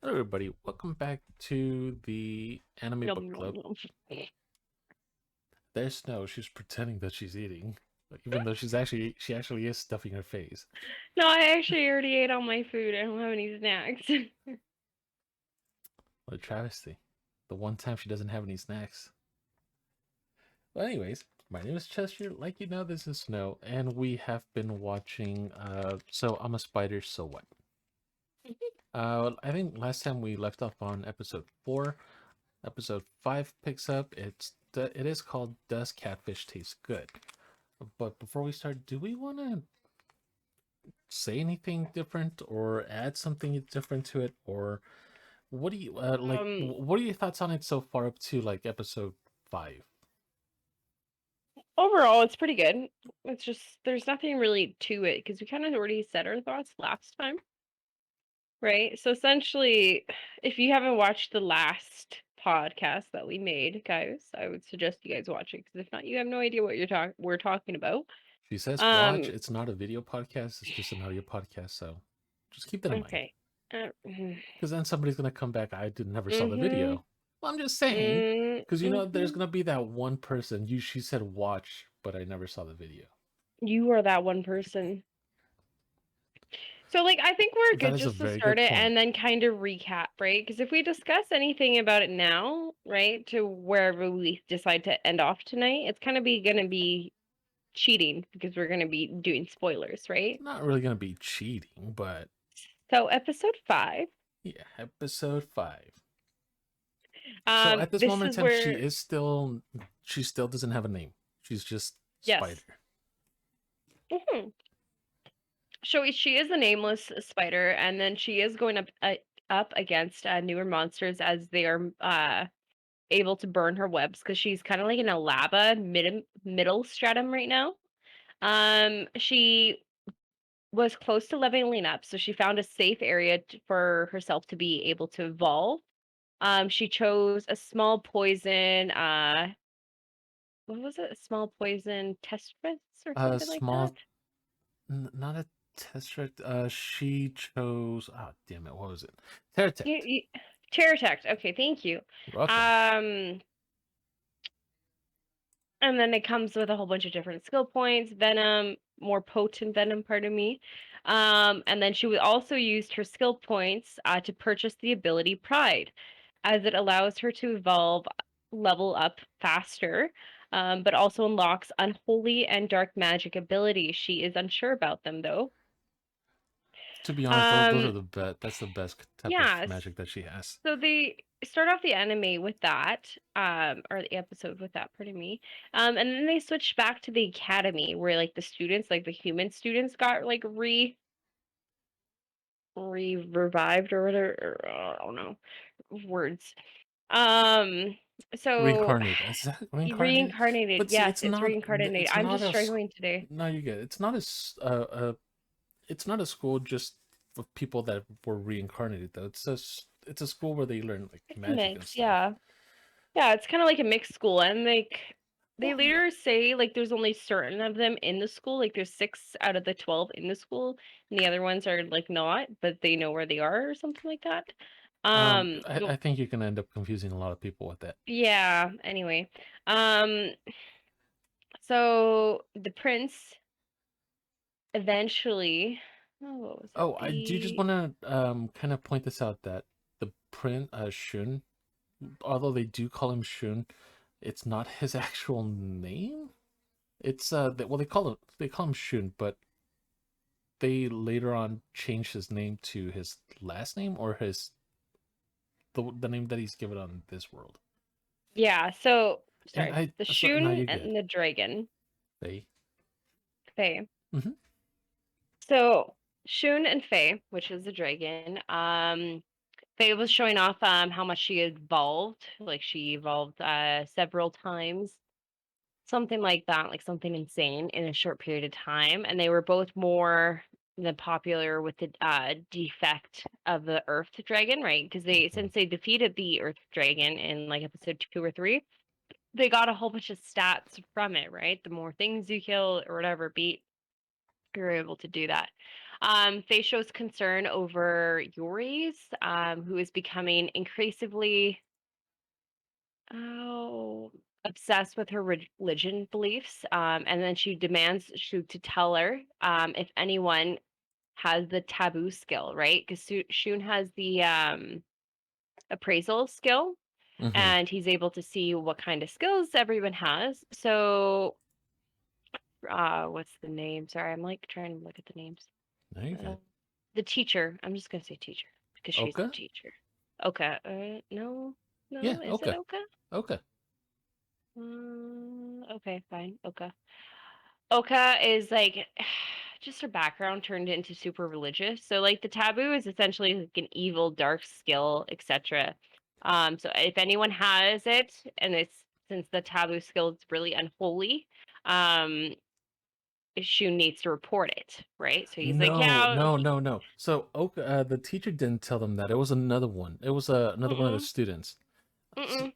Hello, everybody. Welcome back to the Anime Nom, Book nom, Club. nom. There's Snow. She's pretending that she's eating, even though she actually is stuffing her face. No, I actually already ate all my food. I don't have any snacks. What a travesty. The one time she doesn't have any snacks. Well, anyways, my name is Chester. Like you know, this is Snow, and we have been watching. So I'm a spider. So what? I think last time we left off on episode 4. Episode 5 picks up. It is called "Does Catfish Taste Good?" But before we start, do we want to say anything different or add something different to it, or what do you um, what are your thoughts on it so far up to like episode 5? Overall, it's pretty good. It's just there's nothing really to it because we kind of already said our thoughts last time, right? So essentially, if you haven't watched the last podcast that we made, guys, I would suggest you guys watch it because if not, you have no idea what we're talking about. She says watch. Um, It's not a video podcast, it's just an audio podcast, so just keep that in mind, okay. Mhm. because then somebody's gonna come back, I did never saw the video. Well, I'm just saying, because there's Mhm. gonna be that one person, she said watch, but I never saw the video. You are that one person. So, like, I think we're That good is a just to very start good it point. and then kind of recap, right? Because if we discuss anything about it now, right, to wherever we decide to end off tonight, it's kind of be gonna be cheating because we're gonna be doing spoilers, It's right? not really gonna be cheating, but So, episode 5, yeah, episode 5. So at this this moment is in time, where she still doesn't have a name. She's just yes. Spider. hmm So she is a nameless spider, and then she is going up against newer monsters as they are able to burn her webs because she's kind of like in a lava middle stratum right now. She was close to leveling up, so she found a safe area for herself to be able to evolve. She chose a small poison. What was it? A small poison testris or A something like that. small, not a tesseract. She chose. Ah, damn it! What was it? You, Terratect. you, Terratect. Okay, thank you. You're welcome. Um, And then it comes with a whole bunch of different skill points, venom, more potent venom, pardon me. And then she would also used her skill points to purchase the ability Pride, as it allows her to evolve, level up faster, but also unlocks unholy and dark magic abilities. She is unsure about them though. To be honest, those are Um, the best. That's the best type of yeah, magic that she has. so they start off the anime with that, or the episode with that, pardon me. And then they switch back to the academy where like the students, like the human students got like revived or whatever, or, I don't know, words. Um, so Reincarnated. Is that reincarnated? reincarnated. But see, Yes, it's reincarnated. It's I'm not just a. struggling today. No, you get it. It's not it's not a school just for people that were reincarnated though. It's a school where they learn like It's a magic and mix, stuff. yeah. Yeah, it's kind of like a mixed school, and like they Well, yeah. later say like there's only certain of them in the school, like there's 6 out of the 12 in the school, and the other ones are like not, but they know where they are or something like that. I think you can end up confusing a lot of people with that. Yeah, anyway. Um, so the prince eventually, oh, what was it? Oh, I do just want to kind of point this out that the Prince Shun, although they do call him Shun, it's not his actual name. It's well they call him Shun, but they later on changed his name to his last name or the name that he's given on this world. Yeah, so And sorry, the no, Shun you're good. and the dragon. They. Faye. Hmm. So Shun and Faye, which is the dragon, Faye was showing off how much she evolved. Like she evolved several times, something like that, like something insane in a short period of time. And they were both more than popular with the defect of the Earth Dragon, right? Because they Hmm. since they defeated the Earth Dragon in like episode 2 or 3, they got a whole bunch of stats from it, right? The more things you kill or whatever beat, you're able to do that. Faye shows concern over Yuri's, who is becoming increasingly oh obsessed with her religion beliefs. And then she demands Shu to tell her if anyone has the taboo skill, right? Because Shun has the appraisal skill, Mm-hmm. and he's able to see what kind of skills everyone has. So, what's the name? Sorry, I'm like trying to look at the names. There you Uh, go. the teacher. I'm just gonna say teacher because she's the Oka? teacher. Okay. No, Yeah, no. Is it Oka. okay? Oka. Okay, fine. Okay. Oka is like just her background turned into super religious. So like the taboo is essentially like an evil, dark skill, etc. So if anyone has it, and it's since the taboo skill is really unholy, um, Shun needs to report it, right? So he's like, No, yeah, no, no, no. So Oka, the teacher didn't tell them that. It was another one. It was another one of the mm-mm, students. So, mm-mm.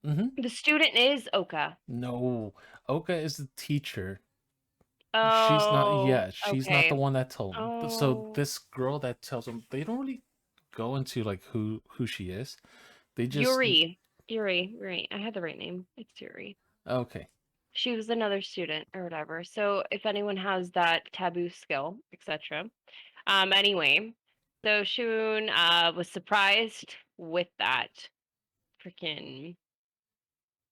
mm-hmm. The student is Oka. No, Oka is the teacher. She's not. Oh, Yeah, she's not the okay. one that told them. So Oh, this girl that tells them, they don't really go into like who she is. They just Yuri. Yuri, right. I had the right name. It's Yuri. okay. She was another student or whatever. So if anyone has that taboo skill, etc. Anyway, so Shun was surprised with that freaking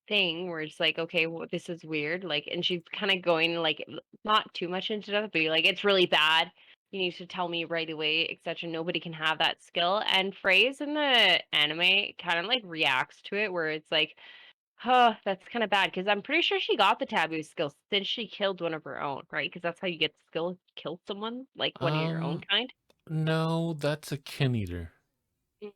thing where it's like, okay, well, this is weird. Like, and she's kind of going like not too much into it, but you're like, it's really bad. You need to tell me right away, etc. Nobody can have that skill. And Phrase in the anime kind of like reacts to it, where it's like, huh, that's kind of bad because I'm pretty sure she got the taboo skill since she killed one of her own, right? Because that's how you get the skill, kill someone, like one of your own Um, kind. no, that's a kin eater. Mhm.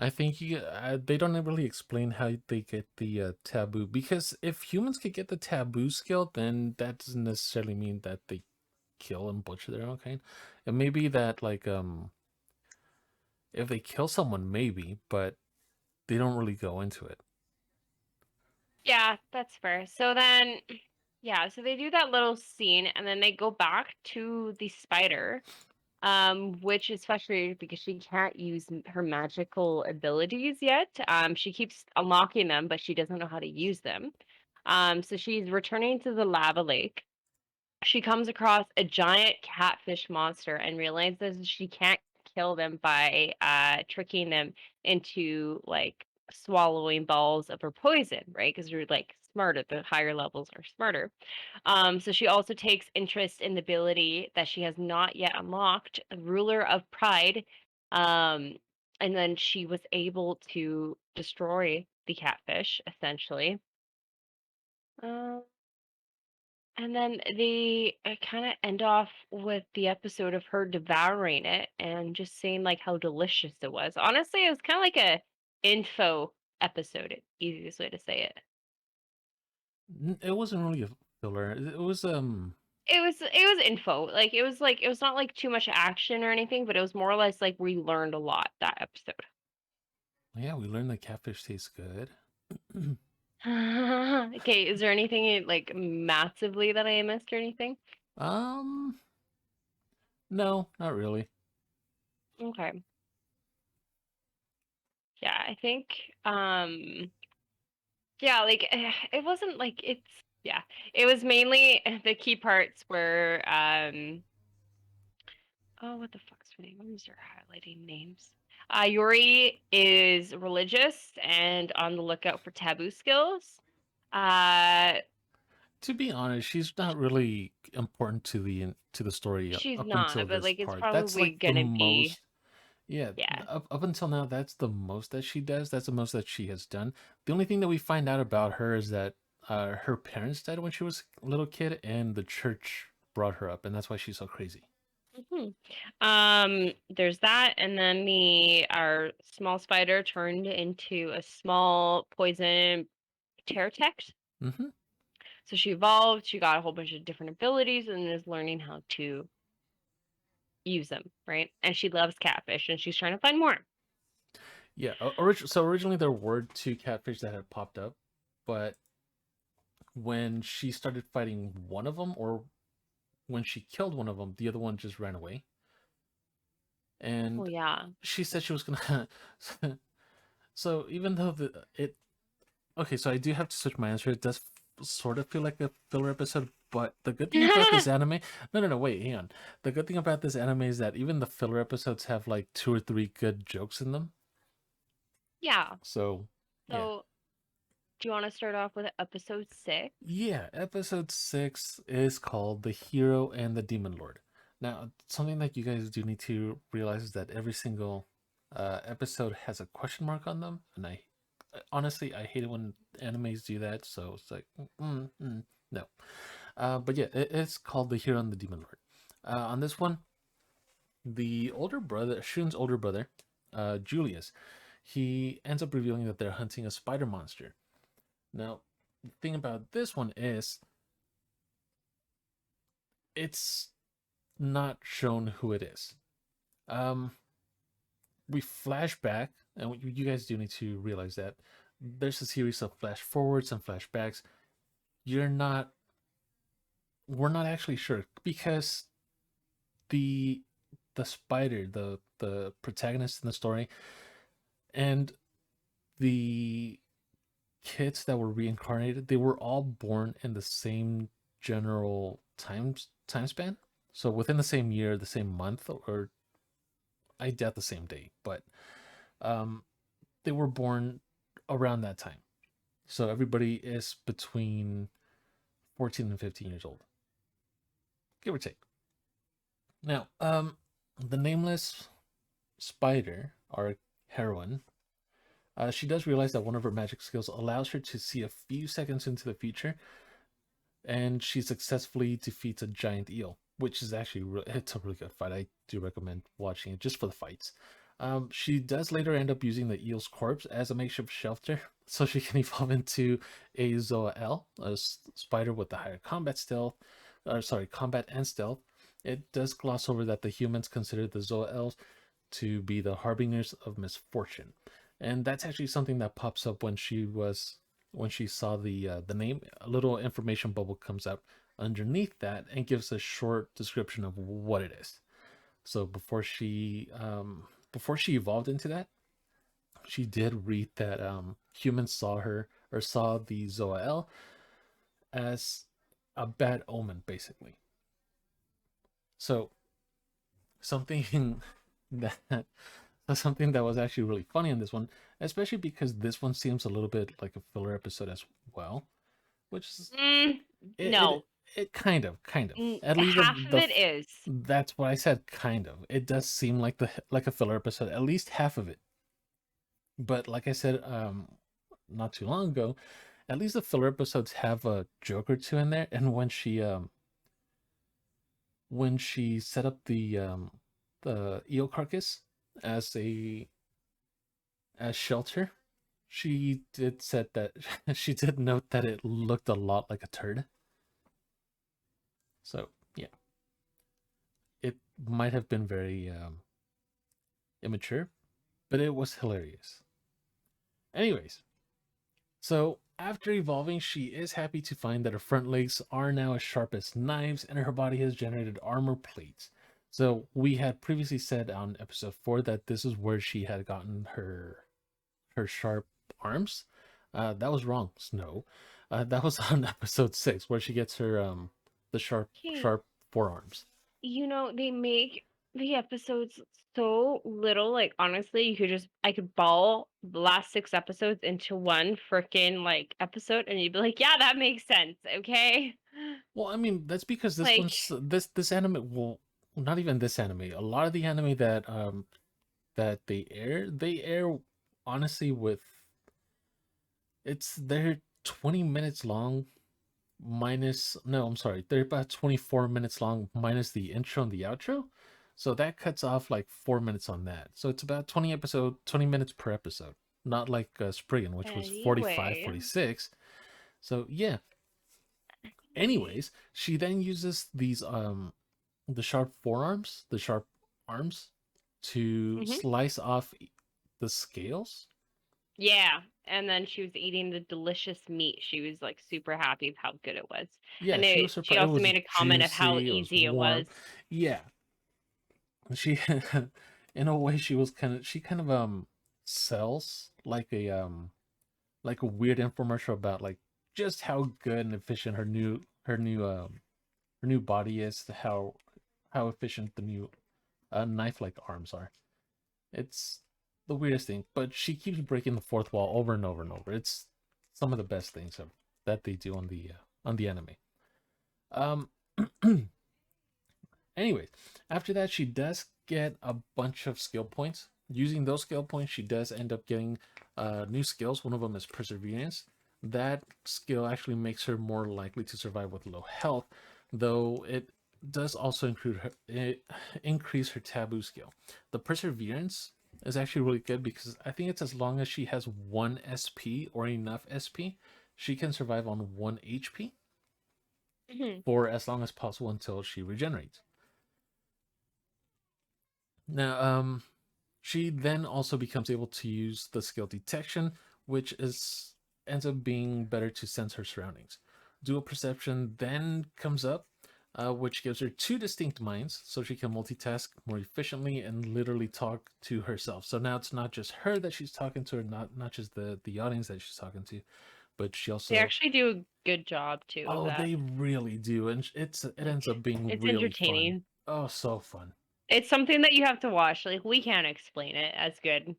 I think they don't really explain how they get the taboo, because if humans could get the taboo skill, then that doesn't necessarily mean that they kill and butcher their own kind. It may be that like if they kill someone, maybe, but they don't really go into it. Yeah, that's fair. So then, yeah, so they do that little scene and then they go back to the spider, which is frustrating because she can't use her magical abilities yet. She keeps unlocking them, but she doesn't know how to use them. So she's returning to the lava lake. She comes across a giant catfish monster and realizes she can't kill them by tricking them into like swallowing balls of her poison, right? Because you're like smarter, the higher levels are smarter. So she also takes interest in the ability that she has not yet unlocked, Ruler of Pride. Um, and then she was able to destroy the catfish, essentially. Uh, and then they kind of end off with the episode of her devouring it and just saying like how delicious it was. Honestly, it was kind of like a info episode, easiest way to say it. It wasn't really a filler. It was It was info. Like it was not like too much action or anything, but it was more or less like we learned a lot that episode. yeah, we learned that catfish tastes good. Okay, is there anything like massively that I missed or anything? um, no, not really. Okay. Yeah, I think um yeah, like it wasn't like it's yeah. It was mainly the key parts were oh what the fuck's her name? I'm gonna start highlighting names. Yuri is religious and on the lookout for taboo skills. Uh To be honest, she's not really important to the story she's up until not, but this like it's part. That's probably like the gonna be most. Yeah, yeah. up until now, that's the most that she does. That's the most that she has done. The only thing that we find out about her is that her parents died when she was a little kid, and the church brought her up, and that's why she's so crazy. Mhm. There's that, and then the our small spider turned into a small poison Terratect. Hmm. So she evolved, she got a whole bunch of different abilities and is learning how to use them, right? And she loves catfish and she's trying to find more. Yeah. So originally there were two catfish that had popped up, but when she started fighting one of them, or when she killed one of them, the other one just ran away. Oh And yeah. she said she was gonna. So even though okay, so I do have to switch my answer. It does sort of feel like a filler episode, but the good thing about this anime, no, wait, hang on. The good thing about this anime is that even the filler episodes have like 2 or 3 good jokes in them. Yeah. So yeah, So do you want to start off with episode 6? yeah. Episode 6 is called "The Hero and the Demon Lord." Now, something that you guys do need to realize is that every single episode has a question mark on them, and I honestly I hate it when animes do that. So it's like, no. But yeah, it's called The Hero and the Demon Lord. On this one, the older brother, Shun's older brother, Julius, he ends up revealing that they're hunting a spider monster. Now, the thing about this one is it's not shown who it is. Um, we flash back, and you guys do need to realize that there's a series of flash forwards and flashbacks. You're not, we're not actually sure because the the spider, the protagonist in the story, and the kids that were reincarnated, they were all born in the same general time span. So within the same year, the same month, or I doubt the same day, but um, they were born around that time. So everybody is between 14 and 15 years old, give or take. Now, the nameless spider, our heroine, she does realize that one of her magic skills allows her to see a few seconds into the future, and she successfully defeats a giant eel, which is actually it's a really good fight. I do recommend watching it just for the fights. She does later end up using the eel's corpse as a makeshift shelter, so she can evolve into a Zoa a spider with the higher combat stealth, or sorry, combat and stealth. It does gloss over that the humans consider the Zoa to be the harbingers of misfortune, and that's actually something that pops up when she saw the name. A little information bubble comes up underneath that and gives a short description of what it is. So before she evolved into that, she did read that humans saw her or saw the Zoael as a bad omen, basically. So something that something that was actually really funny in this one, especially because this one seems a little bit like a filler episode as well, which is Mm, it no. it, it kind of at least Half of it is. that's what I said, kind of. It does seem like a filler episode, at least half of it. But like I said, not too long ago, at least the filler episodes have a joke or two in there. And when she set up the eel carcass as a as shelter, she did said that she did note that it looked a lot like a turd. So yeah, it might have been very immature, but it was hilarious. Anyways, so after evolving, she is happy to find that her front legs are now as sharp as knives and her body has generated armor plates. So we had previously said on episode 4 that this is where she had gotten her sharp arms. That was wrong, Snow. That was on episode 6 where she gets her the Okay. sharp forearms. They make the episodes so little. Like, honestly, I could ball the last 6 episodes into one freaking, like, episode, and you'd be like, yeah, that makes sense. Okay. Well, I mean, that's because Like, this anime, well, not even this anime. A lot of the anime that they air honestly with they're 20 minutes long minus no, I'm sorry. They're about 24 minutes long minus the intro and the outro. So that cuts off like 4 minutes on that. So it's about 20 minutes per episode. Not like Spriggan, which was 45, anyway. 46. So yeah. Okay. Anyways, she then uses these the sharp forearms, the sharp arms to Hmm. slice off the scales. Yeah. and then she was eating the delicious meat. She was like super happy of how good it was. Yeah, And she was she surprised. It also was made a comment of how juicy. It was easy it warm. was. Yeah, she, in a way, she was kind of. She kind of sells like a weird infomercial about like just how good and efficient her new body is. How efficient the new knife like arms are. It's the weirdest thing, but she keeps breaking the fourth wall over and over and over. It's some of the best things that they do on the anime. Um, anyways, after that, she does get a bunch of skill points. Using those skill points, she does end up getting new skills. One of them is perseverance. That skill actually makes her more likely to survive with low health, though it does also increase her taboo skill. The perseverance is actually really good because I think it's as long as she has 1 SP or enough SP, she can survive on 1 HP Mhm. for as long as possible until she regenerates. Now, she then also becomes able to use the skill detection, which is ends up being better to sense her surroundings. Dual perception then comes up, which gives her two distinct minds, so she can multitask more efficiently and literally talk to herself. So now it's not just her that she's talking to, or not just the audience that she's talking to, but she They also. actually do a good job too of Oh, that. they really do, and it Like ends up being it's really fun. entertaining. Oh, so fun. It's something that you have to watch. Like we can't explain it as good.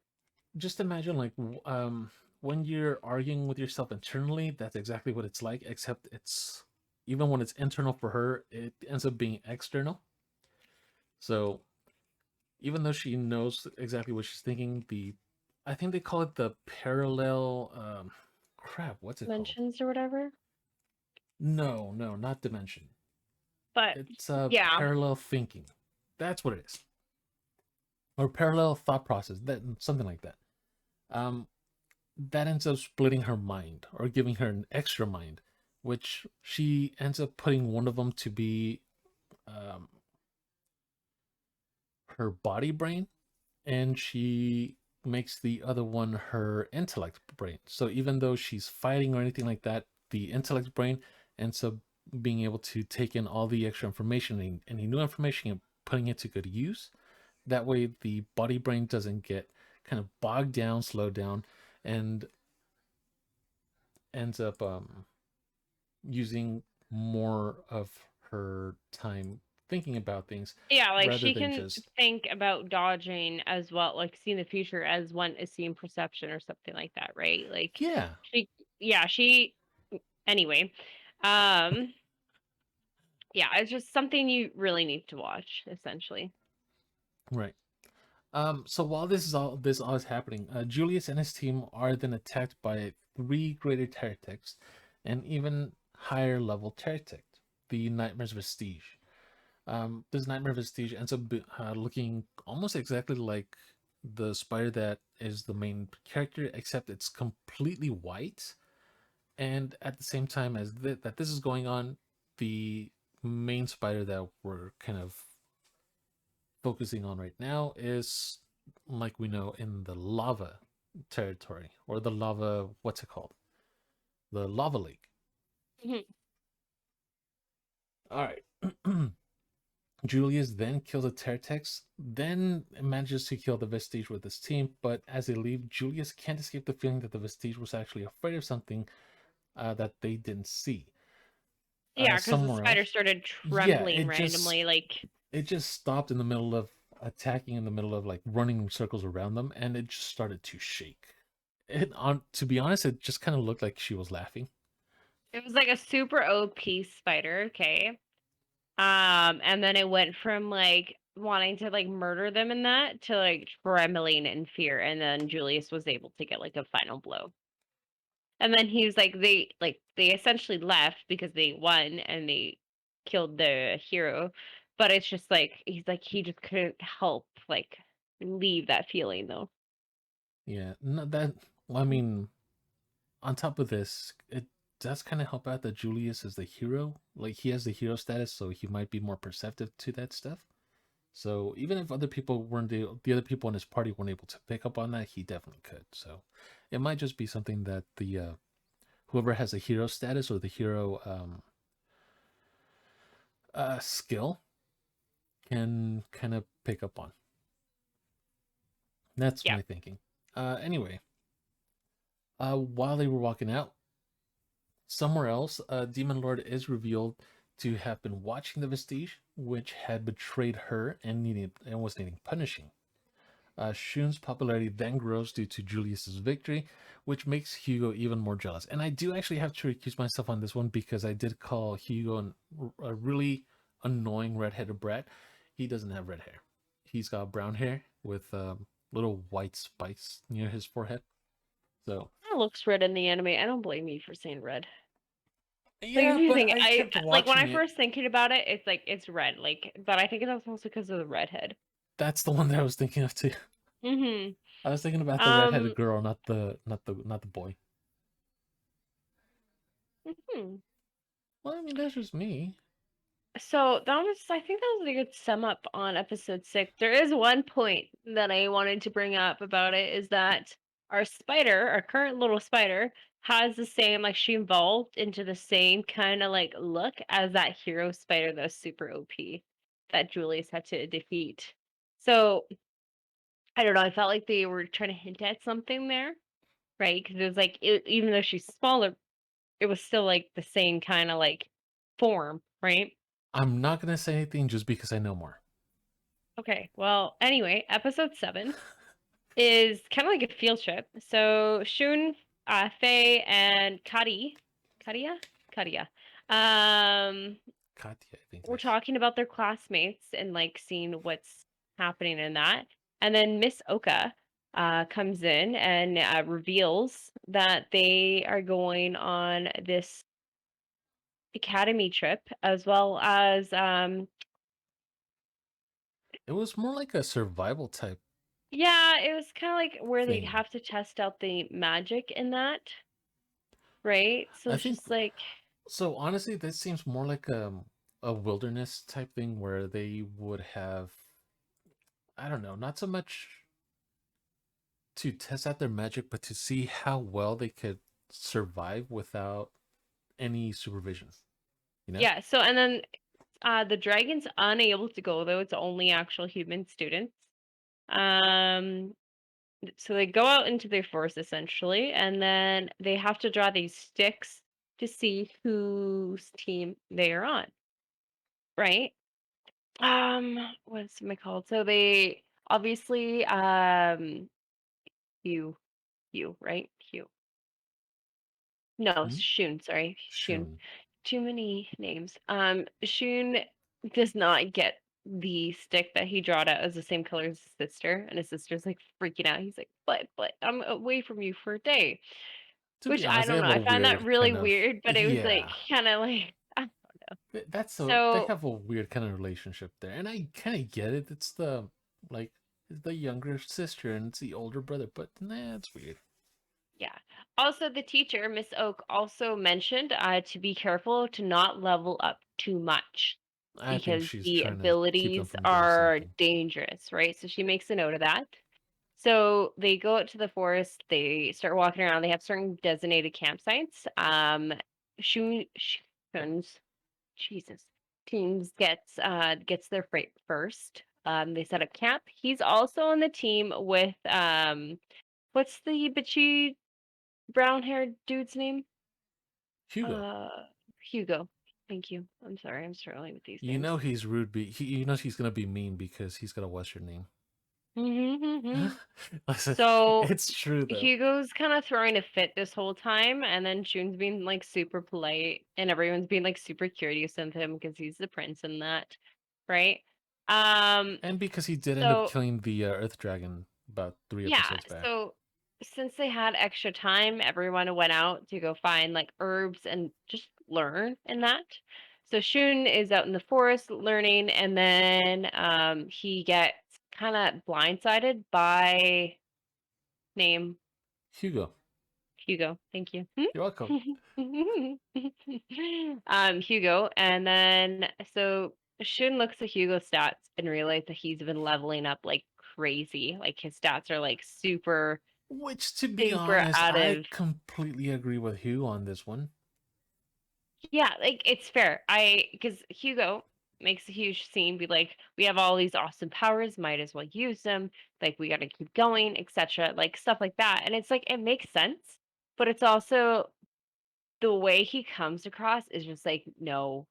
Just imagine like when you're arguing with yourself internally, that's exactly what it's like, except it's even when it's internal for her, it ends up being external. So even though she knows exactly what she's thinking, the I think they call it the parallel crap, what's it called? Mentions or whatever. No, no, not dimension. But It's yeah. parallel thinking. That's what it is. Or parallel thought process, that something like that. Um that ends up splitting her mind or giving her an extra mind, which she ends up putting one of them to be um, her body brain, and she makes the other one her intellect brain. So even though she's fighting or anything like that, the intellect brain ends up being able to take in all the extra information, any new information, and putting it to good use. That way, the body brain doesn't get kind of bogged down, slowed down, and ends up using more of her time thinking about things Yeah, like rather she than can just think about dodging as well, like seeing the future as one is seeing perception or something like that, right? Like yeah, she yeah, she anyway. Um yeah, it's just something you really need to watch, essentially. right. So while this all is happening, Julius and his team are then attacked by three greater Terratics, and even higher level Terratict, the Nightmare's Vestige. This Nightmare Vestige ends up looking almost exactly like the spider that is the main character, except it's completely white. And at the same time as that this is going on, the main spider that we're kind of focusing on right now is, like we know, in the lava territory, or the lava, what's it called, the lava lake. Mhm. All right. Julius then kills the Tertex, then manages to kill the Vestige with his team, but as they leave, Julius can't escape the feeling that the Vestige was actually afraid of something that they didn't see Yeah, because the somewhere spider else. started Yeah, trembling randomly, like it just stopped in the middle of attacking, in the middle of like running circles around them, and it just started to shake. It on To be honest, it just kind of looked like she was laughing. it was like a super OP spider, okay? And then it went from like wanting to like murder them in that to like trembling in fear, and then Julius was able to get like a final blow. And then he was like they essentially left because they won and they killed the hero. But it's just like he's like he just couldn't help like leave that feeling though. Yeah, no, that. Well, I mean, on top of this, it does kind of help out that Julius is the hero. Like he has the hero status, so he might be more perceptive to that stuff. So even if other people weren't the other people in his party weren't able to pick up on that, he definitely could. So it might just be something that the whoever has the hero status or the hero skill can kind of pick up on. That's Yeah. my thinking. Anyway, while they were walking out, somewhere else, Demon Lord is revealed to have been watching the Vestige, which had betrayed her and was needing punishing. Shun's popularity then grows due to Julius's victory, which makes Hugo even more jealous. And I do actually have to recuse myself on this one because I did call Hugo a really annoying redheaded brat. He doesn't have red hair. He's got brown hair with little white spikes near his forehead. So It looks red in the anime. I don't blame you for saying red. Like if yeah, you but think I I kept like when watching I it. first thinking about it, it's like it's red. Like, but I think it's also because of the redhead. That's the one that I was thinking of too. Mhm. I was thinking about the redheaded Um. girl, not the boy. Mhm. Well, I mean, that's just me. So that was, I think that was a good sum up on episode 6. There is one point that I wanted to bring up about it is that our spider, our current little spider, has the same, like she evolved into the same kind of like look as that hero spider that's super OP that Julius had to defeat. So I don't know, I felt like they were trying to hint at something there, right? Because it was like, even though she's smaller, it was still like the same kind of like form, right? I'm not gonna say anything just because I know more. Okay, well, anyway, episode 7 is kind of like a field trip. So Shun, Faye, and Kadia, Kadia, um, Katya, I think it we're is. talking about their classmates and like seeing what's happening in that. And then Miss Oka comes in and reveals that they are going on this academy trip as well as It was more like a survival type yeah, it was kind of like where they thing. have to test out the magic in that, right? So I it's think just like, so. Honestly, this seems more like a wilderness type thing where they would have, I don't know, not so much to test out their magic, but to see how well they could survive without any supervision. You know? yeah. So and then the dragon's unable to go though; it's only actual human students. Um, so they go out into their forest essentially, and then they have to draw these sticks to see whose team they are on, right? What's it called? So they obviously Hugh, Hugh, right? Hugh. No, Hmm? Shun, sorry, Shun. Shun. Too many names. Shun does not get the stick that he drawed out as the same color as his sister, and his sister's like freaking out. He's like, but I'm away from you for a day. To be Which I honest, they don't know. have a I found that weird really kind of weird, but it was like yeah. kind of like That's so they so have a weird kind of relationship there, and I kind of get it. It's the like it's the younger sister and it's the older brother, but nah, it's weird. yeah. Also, the teacher, Miss Oak, also mentioned to be careful to not level up too much I think because she's the trying to keep them abilities from doing are something. dangerous, right? So she makes a note of that. So they go out to the forest, they start walking around, they have certain designated campsites. Shun's Jesus teams gets their freight first. They set up camp. He's also on the team with what's the bitchy brown haired dude's name? Hugo, Uh, Hugo. Thank you. I'm sorry, I'm struggling with these you names. know he's rude. You know he's gonna be mean because he's got a Western name. Mm-hmm. Listen, So it's true though. Hugo's kind of throwing a fit this whole time, and then June's being like super polite, and everyone's being like super curious of him because he's the prince and that, right? Um, And because he did end up so killing the Earth Dragon about three yeah, episodes back. so since they had extra time, everyone went out to go find like herbs and just learn in that. So Shun is out in the forest learning, and then he gets kind of blindsided by name Hugo, Hugo. Thank you. you're welcome. Hugo, and then so Shun looks at Hugo's stats and realizes that he's been leveling up like crazy. Like his stats are like super, Which, to be super honest, out I of. completely agree with Hugh on this one. Yeah, like it's fair. Because Hugo makes a huge scene, be like, we have all these awesome powers, might as well use them. Like we got to keep going, etc. Like stuff like that. And it's like it makes sense, but it's also the way he comes across is just like, no,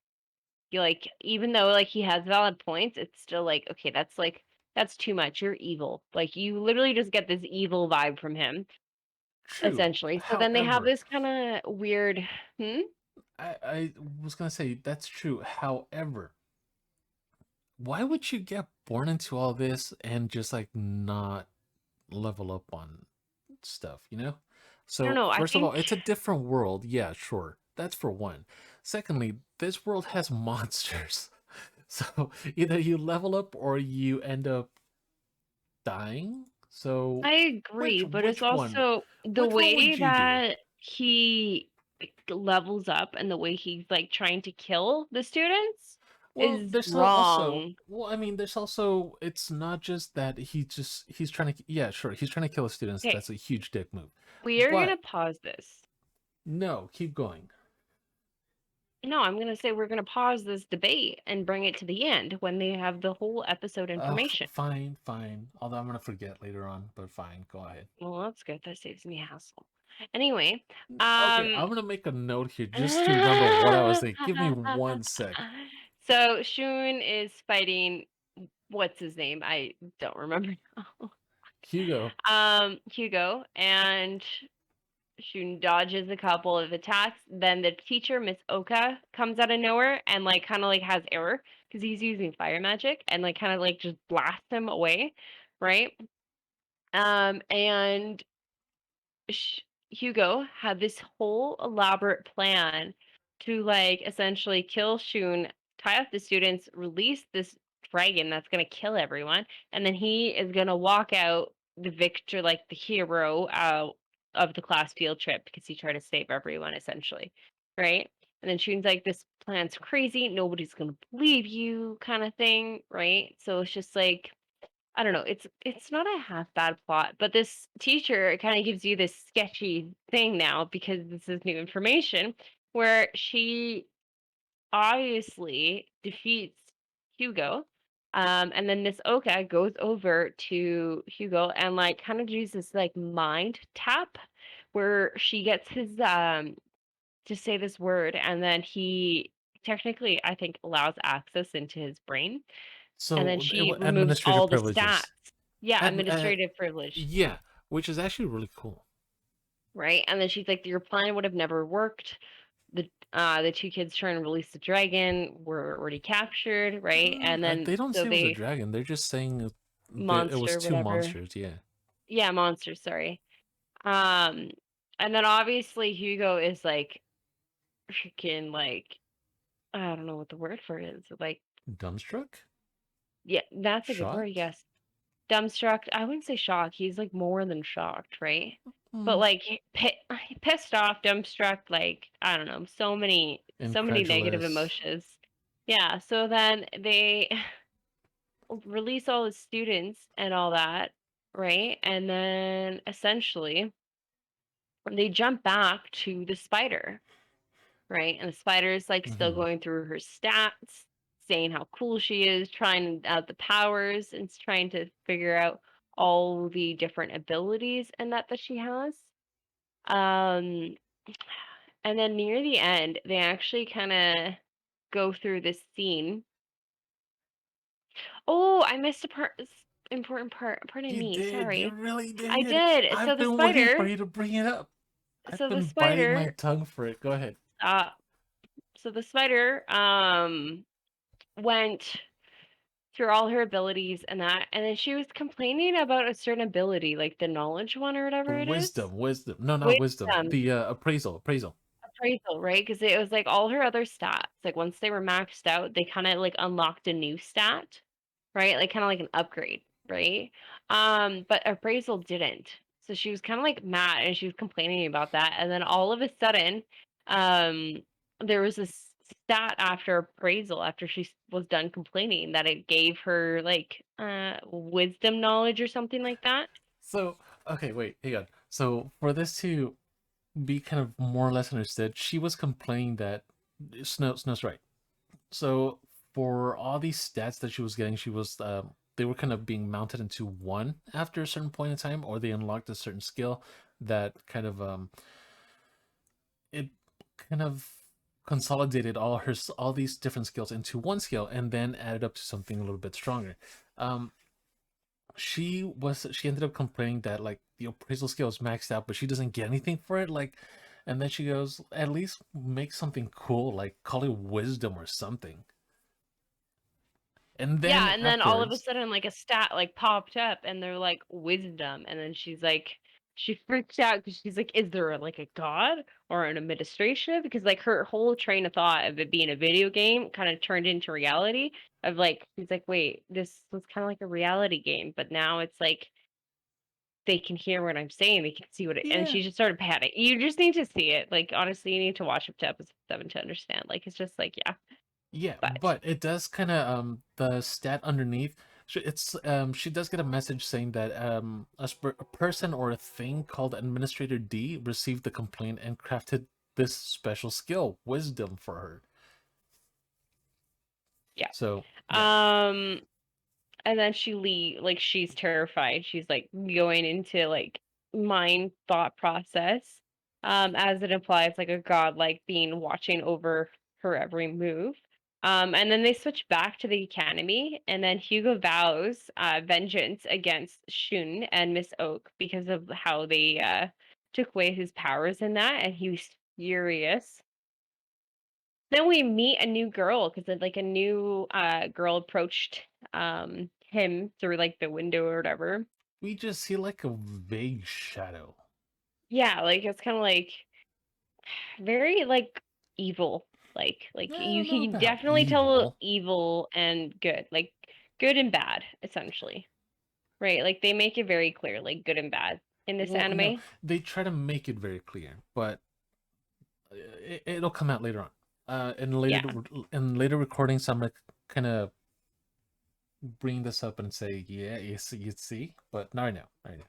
you like, even though like he has valid points, it's still like, that's too much. You're evil. Like you literally just get this evil vibe from him, True. essentially. So then they have However, this kind of weird, hmm? I was gonna say that's true. However, why would you get born into all this and just like not level up on stuff, you know? I don't So, know. I first of all, think it's a different world. Yeah, sure. That's for one. Secondly, this world has monsters. So, either you level up or you end up dying. So, I agree, but it's which one? also the Which one way would you do? that he levels up and the way he's like trying to kill the students Well, is there's also wrong. well, I mean, there's also it's not just that he's trying to yeah, sure, he's trying to kill the students. Okay, That's a huge dick move. we are gonna But pause this. no, keep going. No, I'm gonna say we're gonna pause this debate and bring it to the end when they have the whole episode information. Fine, fine. Although I'm gonna forget later on, but fine, go ahead. Well, that's good. That saves me hassle. Anyway, Okay, um, I'm gonna make a note here just to remember what I was thinking. Give me 1 sec. so Shun is fighting. What's his name? I don't remember now. Hugo. Hugo, and Shun dodges a couple of attacks. Then the teacher, Miss Oka, comes out of nowhere and like kind of like has error because he's using fire magic and like kind of like just blasts him away, right? And Hugo had this whole elaborate plan to like essentially kill Shun, tie up the students, release this dragon that's gonna kill everyone, and then he is gonna walk out the victor, like the hero of the class field trip because he tried to save everyone essentially, right? And then Shun's like, "This plan's crazy. Nobody's gonna believe you," kind of thing, right? So it's just like I don't know, it's not a half bad plot, but this teacher kind of gives you this sketchy thing now because this is new information where she obviously defeats Hugo. And then Miss Oka goes over to Hugo and like kind of uses this like mind tap where she gets his to say this word and then he technically I think allows access into his brain and then she removes Administrative all the stats. privileges. Yeah, Adm- uh, administrative privilege, yeah, which is actually really cool. right? And then she's like, "Your plan would have never worked. The two kids trying to release the dragon were already captured, right? And then They don't so say it was a they dragon. They're just saying it was monster, two whatever. monsters. Yeah, Yeah, monster, sorry. Um, and then obviously Hugo is like freaking like I don't know what the word for it is. Like, dumbstruck, yeah, that's a good word, shocked. yes. Dumbstruck. I wouldn't say shocked. He's like more than shocked, right? But Hmm. like pissed off, dumbstruck, like I don't know, so many negative Incredulous. emotions. Yeah, so then they release all the students and all that, right? And then essentially they jump back to the spider, right? And the spider's like still Hmm. going through her stats, saying how cool she is, trying out the powers, and trying to figure out all the different abilities and that she has. Um, and then near the end, they actually kind of go through this scene. Oh, I missed a important part. Pardon You me. did. You Sorry. really I did. did. I've been waiting for you to bring it up. I've So the been biting my spider, tongue for it. Go ahead. uh, so the spider, went through all her abilities and that, and then she was complaining about a certain ability, like the knowledge one or whatever it is. Wisdom, wisdom. No, not wisdom. Wisdom The appraisal, appraisal. appraisal, right? Because it was like all her other stats, like once they were maxed out, they kind of like unlocked a new stat, right? Like kind of like an upgrade, right? But appraisal didn't. So she was kind of like mad and she was complaining about that. And then all of a sudden, um, there was this stat after appraisal after was done complaining that it gave her like wisdom knowledge or something like that. So, okay, wait, hang on. So, for this to be kind of more or less understood, she was complaining that Snow's right. So, for all these stats that she was getting, she was they were kind of being mounted into one after a certain point in time, or they unlocked a certain skill that kind of it kind of consolidated all these different skills into one skill, and then added up to something a little bit stronger. Um, she ended up complaining that like the appraisal skill is maxed out, but she doesn't get anything for it. Like, and then she goes, at least make something cool, like call it wisdom or something. And Yeah, then and then all of a afterwards, sudden, like a stat like popped up, and they're like wisdom, and then she's like, she freaked out because she's like, is there like a god or an administration? Because like her whole train of thought of it being a video game kind of turned into reality. Of like, she's like, wait, this was kind of like a reality game, but now it's like they can hear what I'm saying, they can see what it, and yeah, she just started panicking. You just need to see it. Like honestly, you need to watch up to episode 7 to understand. Like it's just like yeah, yeah, but but it does kind of the stat underneath. It's she does get a message saying that a person or a thing called Administrator D received the complaint and crafted this special skill, wisdom, for her. yeah. So yeah, Um and then like she's terrified. She's like going into like mind thought process, as it implies like a godlike being watching over her every move. And then they switch back to the academy, and then Hugo vows vengeance against Shun and Miss Oak because of how they took away his powers in that, and he was furious. Then we meet a new girl because like a new girl approached him through like the window or whatever. we just see like a vague shadow. Yeah, like it's kind of like very like evil. Like I you don't know can about definitely tell evil. evil and good, like good and bad essentially. Right? Like they make it very clear like good and bad in this Well, no, anime. they try to make it very clear, but it'll come out later on. Yeah. In later recordings, I'm gonna kind of bring this up and say, yeah, you see, but not right now, right now.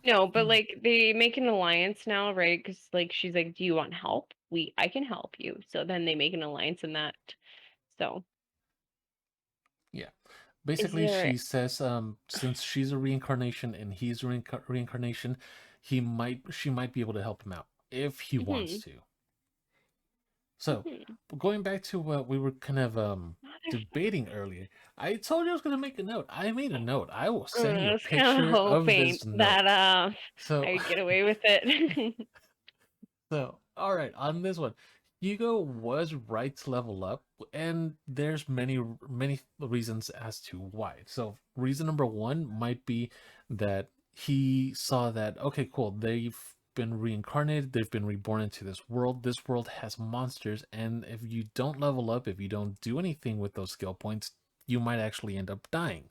No, but like they make an alliance now, right? Because like she's like, "Do you want help? I can help you." So then they make an alliance in that. So yeah. is Basically, there? she says, since she's a reincarnation and he's a reincarnation, she might be able to help him out if he wants Hmm. to. So, Hmm. going back to what we were kind of Motherfucker. debating earlier, I told you I was gonna make a note. I made a note. I will send you I a was kind of picture of hoping this note. that So, I'd get away with it. so all right, on this one, Hugo was right to level up, and there's many reasons as to why. So, reason number one might be that he saw that, okay, cool, they've been reincarnated, they've been reborn into this world. This world has monsters, and if you don't level up, if you don't do anything with those skill points, you might actually end up dying.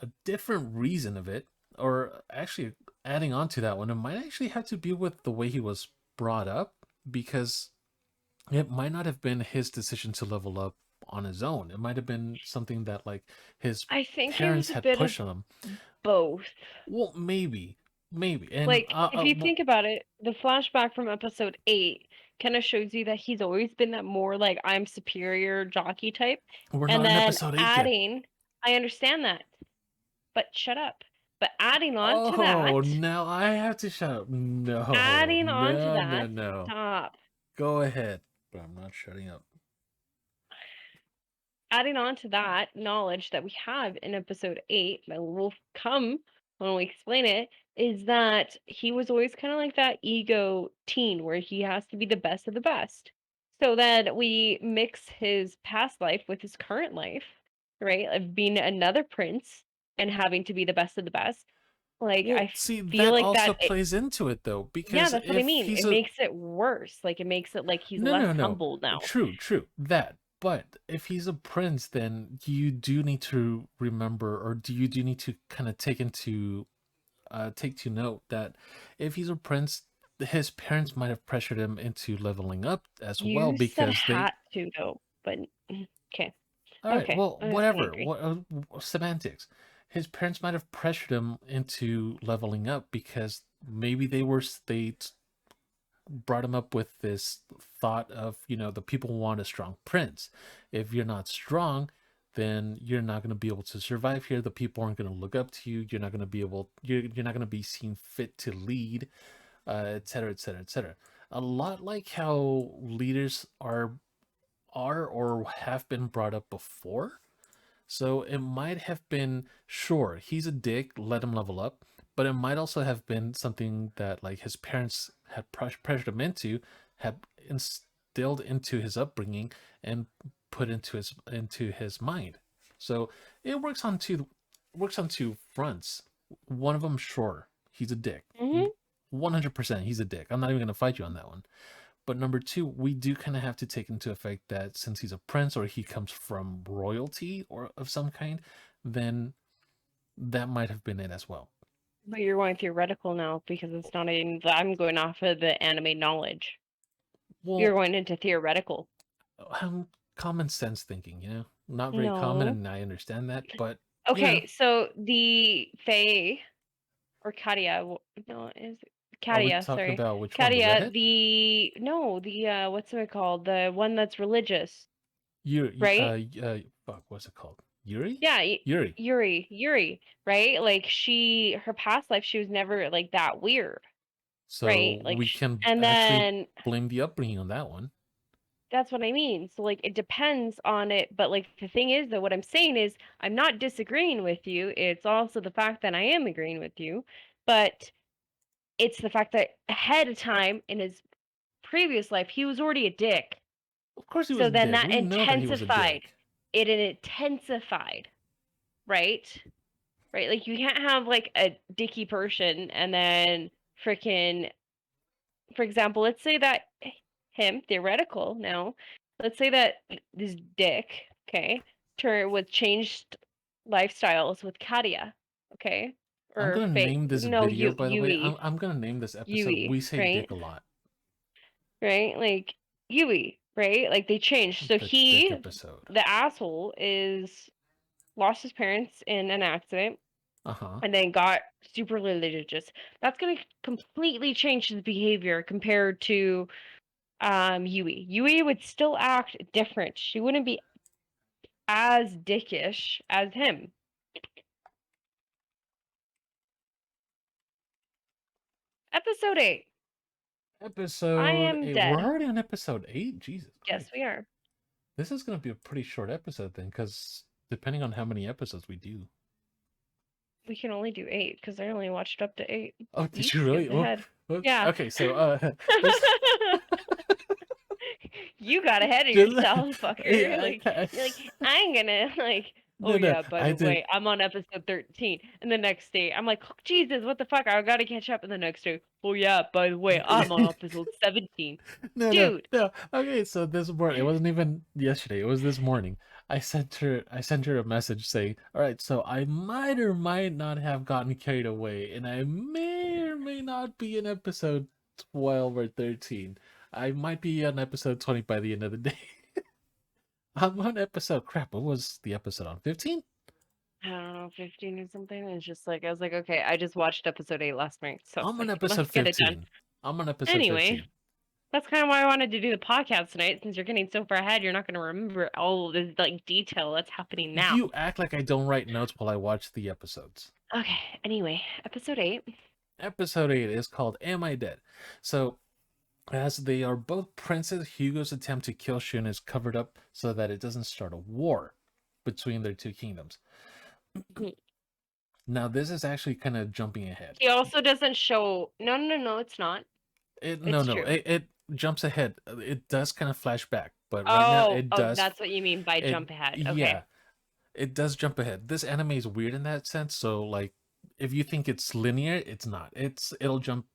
A different reason of it, or actually adding on to that one, it might actually have to be with the way he was brought up, because it might not have been his decision to level up on his own. It might have been something that like his I think it parents was a had bit of pushed on him. both. Well, maybe, and Like, if you think about it, the flashback from episode 8 kind of shows you that he's always been that more like I'm superior jockey type. we're And not in then episode 8 yet. adding, I understand that, but shut up. But Oh, now I have to shut up. No, adding on to no, no, that, no. stop. Go ahead, but I'm not shutting up. Adding on to that knowledge that we have in episode 8 that will come when we explain it is that he was always kind of like that ego teen where he has to be the best of the best. So that we mix his past life with his current life, right? Of being another prince and having to be the best of the best. Like Well, I see, feel that like also that it, plays into it though, yeah, because that's what I if mean. he's It a makes it worse. Like it makes it like he's no, less no, no, humble now. true, that. But if he's a prince, then you do need to remember, or do you need to kind of take to note that if he's a prince, his parents might have pressured him into leveling up as well You said because they. had to though, but okay. All right, Okay, well, I whatever. agree. What semantics? His parents might have pressured him into leveling up because maybe they brought him up with this thought of, the people want a strong prince. If you're not strong, then you're not going to be able to survive here. The people aren't going to look up to you. You're not going to be able. You're not going to be seen fit to lead, et cetera, et cetera, et cetera. A lot like how leaders are or have been brought up before. So it might have been, sure, he's a dick, let him level up, but it might also have been something that like his parents had pressured him into, had instilled into his upbringing, and put into his mind. So it works on two fronts. One of them, sure, he's a dick. Hmm. 100% he's a dick. I'm not even gonna fight you on that one. But number two, we do kind of have to take into effect that since he's a prince or he comes from royalty or of some kind, then that might have been it as well. But you're going theoretical now because it's not even. I'm going off of the anime knowledge. You're Well, going into theoretical. common sense thinking, not very common, No. and I understand that, but Okay, so the Fae or Katia, no, is it are we Katia? talking Sorry, about which one? The Katia. redhead? The no, the what's it called? The one that's religious, right? Fuck, what's it called? Yuri? Yeah, Yuri. Yuri, right? Like her past life, she was never like that weird, So right? we can And actually then blame the upbringing on that one. that's what I mean. So like it depends on it, but like the thing is that what I'm saying is I'm not disagreeing with you. It's also the fact that I am agreeing with you, but it's the fact that ahead of time in his previous life he was already a dick. Of course he was So a then dick. that We know that he was a intensified. dick. It intensified, right? Right? Like you can't have like a dicky person and then freaking, for example, let's say that him, theoretical now, let's say that this dick, okay, turn with changed lifestyles with Katia, okay? I'm Or gonna fake name this no video, by the way. Yui. I'm gonna name this episode Yui, "We Say right? Dick a Lot." Right? Like Yui, right? Like they changed. So The dick he, episode. the asshole, is lost his parents in an accident Uh huh. and then got super religious. That's gonna completely change his behavior compared to Yui. Yui would still act different. She wouldn't be as dickish as him. Episode 8. I Episode am 8. We're dead. already on episode 8. Jesus Yes, Christ. we are. This is gonna be a pretty short episode then, because depending on how many episodes we do. We can only do 8 because I only watched up to 8. Oh, did You you really? skipped Well, ahead. well, Yeah. okay. So this You got ahead of just yourself, fucker. yeah. Like you're like, I'm gonna like, oh No, no. yeah, by I the did. way, I'm on episode 13. And the next day, I'm like, oh, Jesus, what the fuck? I gotta catch up. And the next day, oh yeah, by the way, I'm on episode 17. No, no, Dude. no. Okay, so this morning, it wasn't even yesterday. It was this morning. I sent her a message saying, "All right, so I might or might not have gotten carried away, and I may or may not be in episode 12 or 13. I might be on episode 20 by the end of the day." I'm on episode crap. What was the episode on? 15? I don't know, 15 or something. It's just like, I was like, okay, I just watched episode 8 last night. So I'm on like, episode let's get it done. 15. I'm on episode Anyway, 15. that's kind of why I wanted to do the podcast tonight. Since you're getting so far ahead, you're not going to remember all of this like detail that's happening now. You act like I don't write notes while I watch the episodes. Okay, anyway, episode 8. Episode 8 is called Am I Dead? So, as they are both princes, Hugo's attempt to kill Shun is covered up so that it doesn't start a war between their two kingdoms. Now, this is actually kind of jumping ahead. He also doesn't show. No, no, no, it's not. No, It's no, true. it jumps ahead. It does kind of flash back, but right now Oh, it oh, does. that's what you mean by It jump ahead. Okay. Yeah, it does jump ahead. This anime is weird in that sense. So like, if you think it's linear, it's not. It'll jump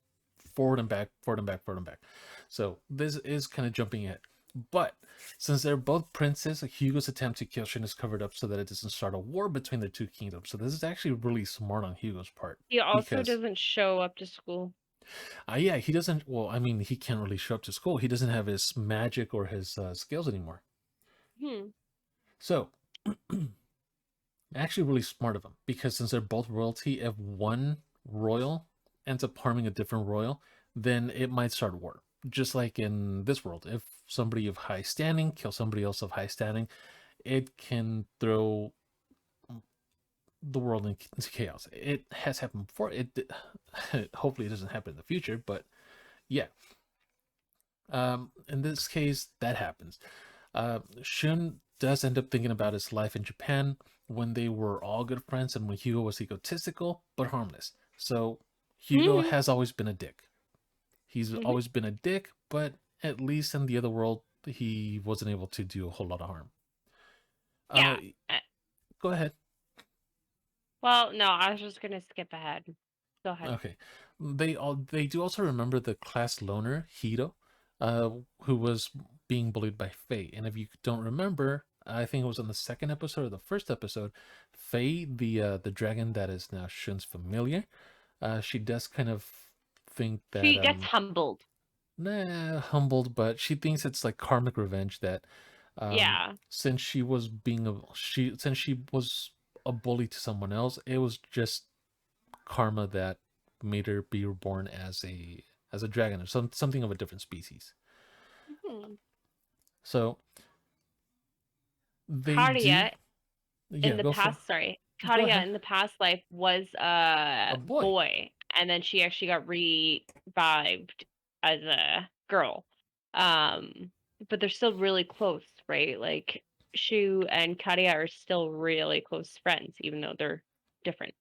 forward and back, forward and back, forward and back. So this is kind of jumping ahead. But since they're both princes, Hugo's attempt to kill Shin is covered up so that it doesn't start a war between their two kingdoms. So this is actually really smart on Hugo's part He also because doesn't show up to school. Yeah, he doesn't. Well, I mean, he can't really show up to school. He doesn't have his magic or his skills anymore. Hmm. So, actually, really smart of him because since they're both royalty, if one royal ends up harming a different royal, then it might start a war. Just like in this world, if somebody of high standing kills somebody else of high standing, it can throw the world into chaos. It has happened before. Hopefully it doesn't happen in the future, but yeah. In this case, that happens. Shun does end up thinking about his life in Japan when they were all good friends and when Hugo was egotistical but harmless. So Hugo Hmm. has always been a dick. He's Hmm. always been a dick, but at least in the other world, he wasn't able to do a whole lot of harm. Uh, Yeah. Uh, Go ahead. well, no, I was just gonna skip ahead. Go ahead. Okay. They do also remember the class loner, Hiro, uh, who was being bullied by Faye. And if you don't remember, I think it was on the second episode or the first episode, Faye, the dragon that is now Shun's familiar, she does kind of think that She gets humbled. humbled, but she thinks it's like karmic revenge that Yeah. since she was being a she since she was a bully to someone else, it was just karma that made her be reborn as a dragon or something of a different species. Hmm. So they do, Cardia in yeah. the Go for past, sorry, Go Cardia ahead. in the past life was A a boy. boy, and then she actually got revived as a girl. Um, but they're still really close, right? Like Shu and Cardia are still really close friends, even though they're different.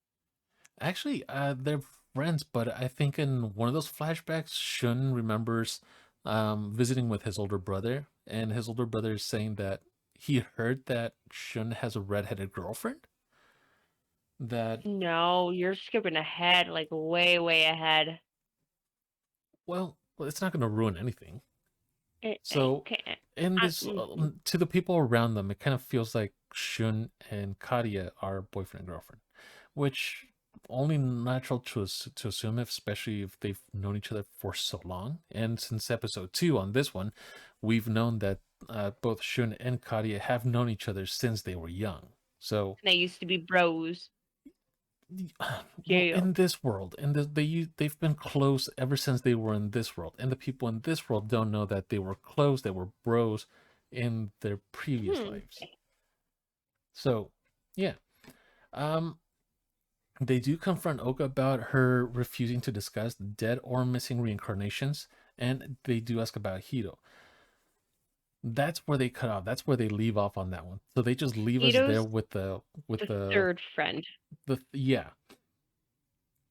Actually, they're friends, but I think in one of those flashbacks, Shun remembers visiting with his older brother, and his older brother is saying that he heard that Shun has a redheaded girlfriend. That No, you're skipping ahead, like way, way ahead. well, it's not going to ruin anything. I So, can't. in this, Mhm. to the people around them, it kind of feels like Shun and Karia are boyfriend and girlfriend, which only natural to assume, especially if they've known each other for so long. And since episode two on this one, we've known that both Shun and Karia have known each other since they were young. So, They used to be bros. well, Yeah. in this world, and they've been close ever since they were in this world, and the people in this world don't know that they were close, they were bros in their previous Hmm. lives. So, yeah, um, they do confront Oka about her refusing to discuss dead or missing reincarnations, and they do ask about Hiro. That's where they cut off. That's where they leave off on that one. So they just leave us there Ito's with with the the third friend. the yeah.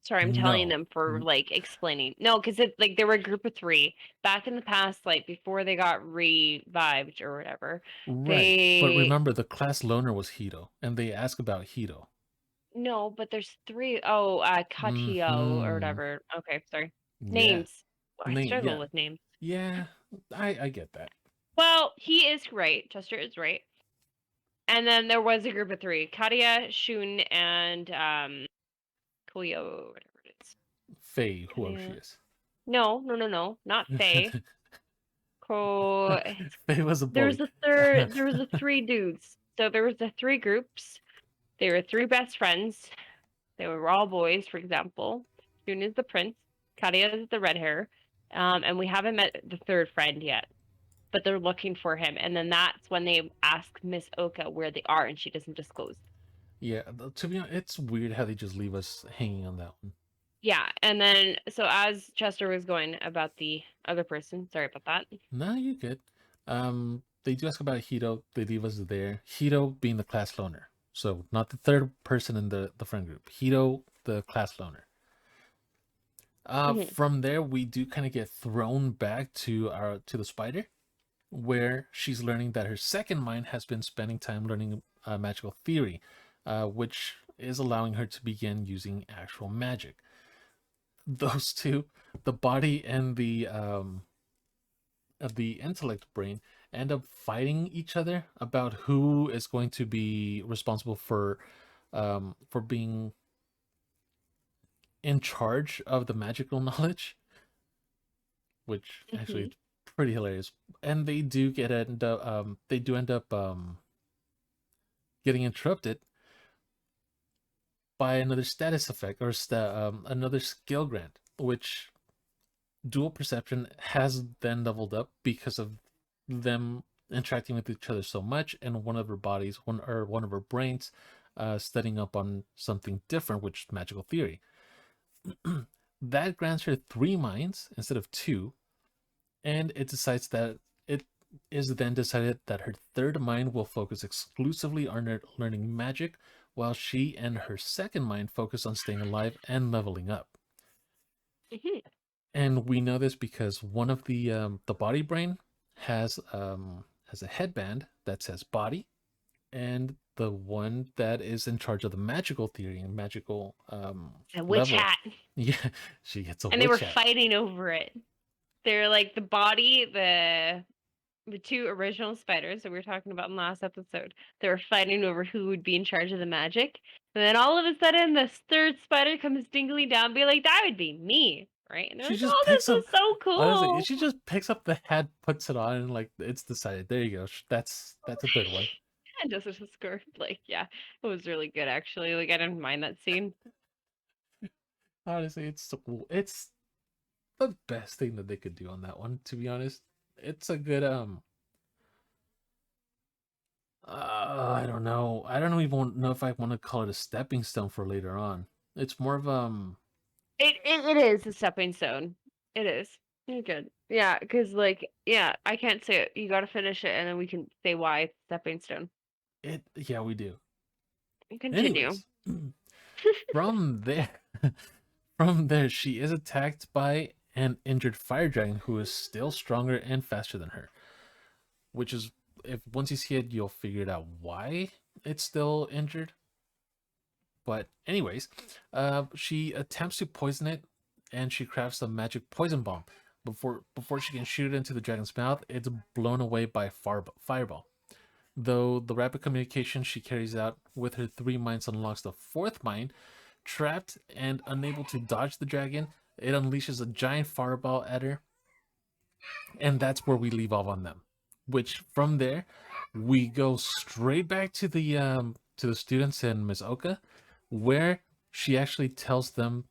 Sorry, I'm telling No. them for like explaining. No, because it like they were a group of three back in the past, like before they got revived or whatever. Right. But They remember, the class loner was Hito, and they ask about Hito. no, but there's three. Oh, Katio or Hmm. whatever. Okay, sorry. Yeah. Names. I struggle Yeah. with names. Yeah. I get that. Well, he is right. Chester is right. And then there was a group of three: Katia, Shun, and Koyo, whatever it is. Faye, whoever she Katia. is. No, no, no, no, not Faye. Ko. Faye was a There was bully. a third. There was the three dudes. So there was the three groups. They were three best friends. They were all boys, for example. Shun is the prince. Katia is the red hair. And we haven't met the third friend yet, but they're looking for him. And then that's when they ask Miss Oka where they are, and she doesn't disclose. Yeah, to be honest, it's weird how they just leave us hanging on that one. Yeah, and then so as Chester was going about the other person, sorry about that. No, you good. They do ask about Hito. They leave us there. Hito being the class loner, so not the third person in the friend group. Hito, the class loner. Hmm. From there we do kind of get thrown back to the spider, where she's learning that her second mind has been spending time learning magical theory, which is allowing her to begin using actual magic. Those two, the body and the intellect brain, end up fighting each other about who is going to be responsible for being in charge of the magical knowledge. which actually Hmm. is pretty hilarious. And they do end up getting interrupted by another status effect or another skill grant, which dual perception has then leveled up because of them interacting with each other so much, and one of her bodies, one of her brains, studying up on something different, which is magical theory. That grants her 3 minds instead of 2, and it is then decided that her third mind will focus exclusively on learning magic, while she and her second mind focus on staying alive and leveling up. Hmm. And we know this because one of the body brain has a headband that says body, and the one that is in charge of the magical theory and magical A witch level, hat. yeah, she gets a And they were witch hat. fighting over it. They're like the body, the two original spiders that we were talking about in the last episode. They were fighting over who would be in charge of the magic. And then all of a sudden, this third spider comes dingly down, be like, "That would be me," right? And they're She like, just "Oh, picks this up. is so Honestly, cool." she just picks up the hat, puts it on, and like it's decided. There you go. That's a third one. And does a score. Like, yeah, it was really good actually. Like, I didn't mind that scene. Honestly, it's the best thing that they could do on that one. To be honest, it's a good I don't know. I don't even know if I want to call it a stepping stone for later on. It's more of It is a stepping stone. It is. You're good. Yeah, because like, yeah, I can't say it. You got to finish it, and then we can say why it's stepping stone. it. Yeah, we do. Continue. Anyways, from there, from there, she is attacked by an injured fire dragon who is still stronger and faster than her. Which is, if once you see it, you'll figure it out why it's still injured. But anyways, she attempts to poison it, and she crafts a magic poison bomb. Before she can shoot it into the dragon's mouth, it's blown away by a fireball. Though the rapid communication she carries out with her 3 minds unlocks the fourth mind, trapped and unable to dodge the dragon, it unleashes a giant fireball at her, and that's where we leave off on them. Which from there, we go straight back to the students and Miss Oka, where she actually tells them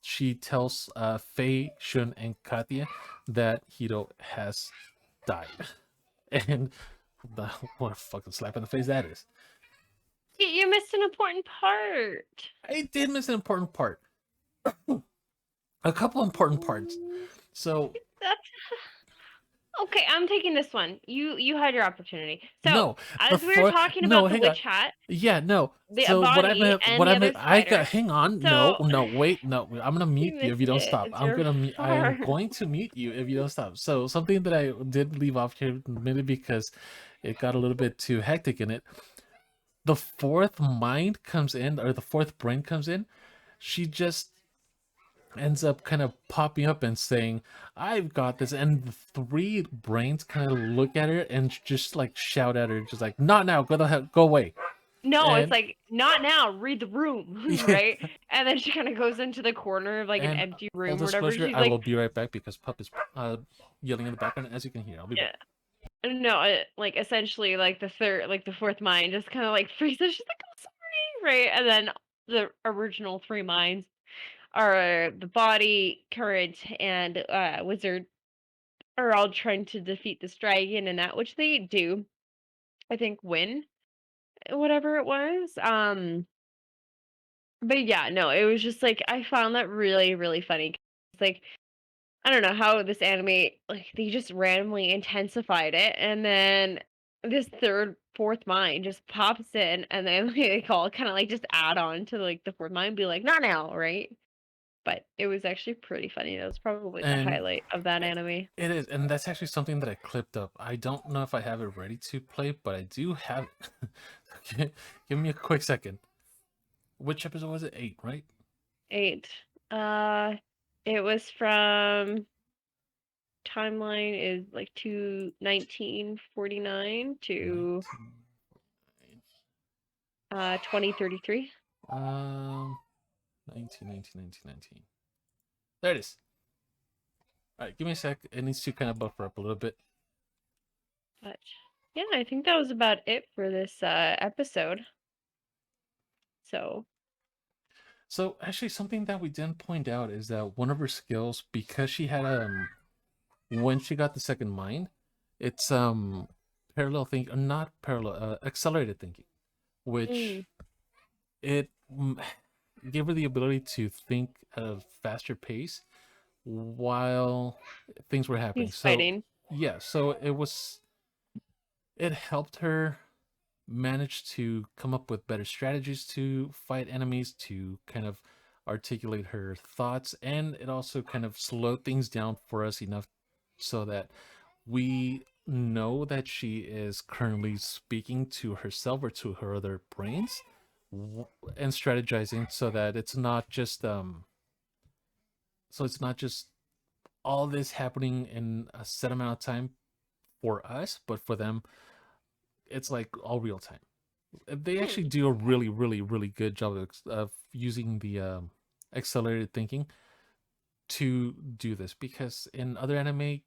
she tells Faye, Shun, and Katya that Hiro has died. And what a fucking slap in the face that is. You missed an important part. I did miss an important part. A couple important parts. Mm, So That's okay. I'm taking this one. You had your opportunity. So no, as we were before talking no, about the hang on. witch hat, Yeah, no. the So body, and what the I meant, other I got. spider. Hang on. No, So no, wait, no. I'm gonna you mute you if you missed don't it. stop. It's your I am part. going to mute you if you don't stop. So something that I did leave off here, maybe because it got a little bit too hectic in it. The fourth mind comes in, or the fourth brain comes in. She just ends up kind of popping up and saying, "I've got this," and the three brains kind of look at her and just like shout at her, just like, "Not now! Go the hell, go away!" No, it's And like, not now, read the room, yeah, right? And then she kind of goes into the corner of like an and empty full room or whatever. disclosure, She's I like, will be right back because Pup is yelling in the background, as you can hear. I'll be back. yeah. No, like essentially, like the fourth mind just kind of like freezes. She's like, "I'm sorry," right? And then the original three minds are the body, current, and wizard are all trying to defeat this dragon, and that which they do, I think, win whatever it was. But yeah, no, it was just like I found that really, really funny. It's like I don't know how this anime like they just randomly intensified it, and then this third, fourth mind just pops in, and then they call kind of like just add on to like the fourth mind, be like, not now, right? But it was actually pretty funny. That was probably the And highlight of that i- anime. it is, and that's actually something that I clipped up. I don't know if I have it ready to play, but I do have it. Okay, give me a quick second. Which episode was it? 8, right? 8. Uh, it was from timeline is like to 1949 to 19. 2033. Um, 19, 19, 19, 19. There it is. All right, give me a sec. It needs to kind of buffer up a little bit. But yeah, I think that was about it for this episode. So, So actually, something that we didn't point out is that one of her skills, because she had when she got the second mind, it's parallel think, not parallel, accelerated thinking, mm, which it gave her the ability to think at a faster pace while things were happening. he's So fighting. yeah, so it helped her manage to come up with better strategies to fight enemies, to kind of articulate her thoughts, and it also kind of slowed things down for us enough so that we know that she is currently speaking to herself or to her other brains and strategizing so that it's not just all this happening in a set amount of time for us, but for them it's like all real time. They actually Hmm. do a really, really, really good job of using the accelerated thinking to do this, because in other anime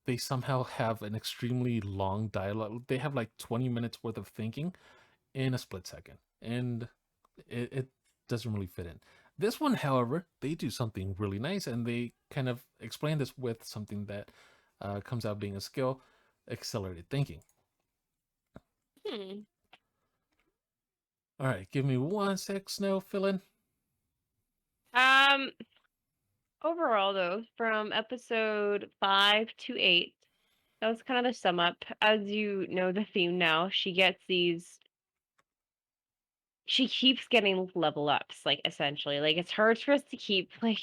they somehow have an extremely long dialogue. They have like 20 minutes worth of thinking in a split second, and it doesn't really fit in. This one, however, they do something really nice, and they kind of explain this with something that comes out being a skill: accelerated thinking. Hmm. All right, give me one sec, Snow, fill in. Um, Overall, though, from episode 5 to 8, that was kind of the sum up. As you know the theme now, she keeps getting level ups, like, essentially. Like, it's hard for us to keep, like,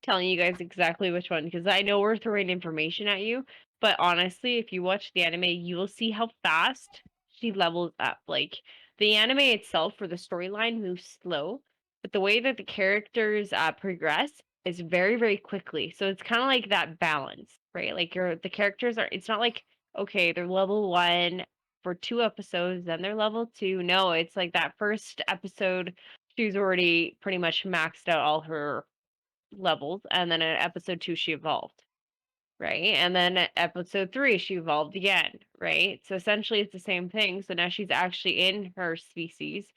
telling you guys exactly which one because I know we're throwing information at you, but honestly, if you watch the anime, you will see how fast she levels up. Like, the anime itself for the storyline moves slow, but the way that the characters progress is very, very quickly. So it's kind of like that balance, right? Like, the characters are, it's not like, okay, they're level 1 for 2 episodes, then they're level 2. No, it's like that first episode, she's already pretty much maxed out all her levels, and then in episode 2, she evolved, right? And then at episode 3, she evolved again, right? So essentially, it's the same thing. So now she's actually in her species.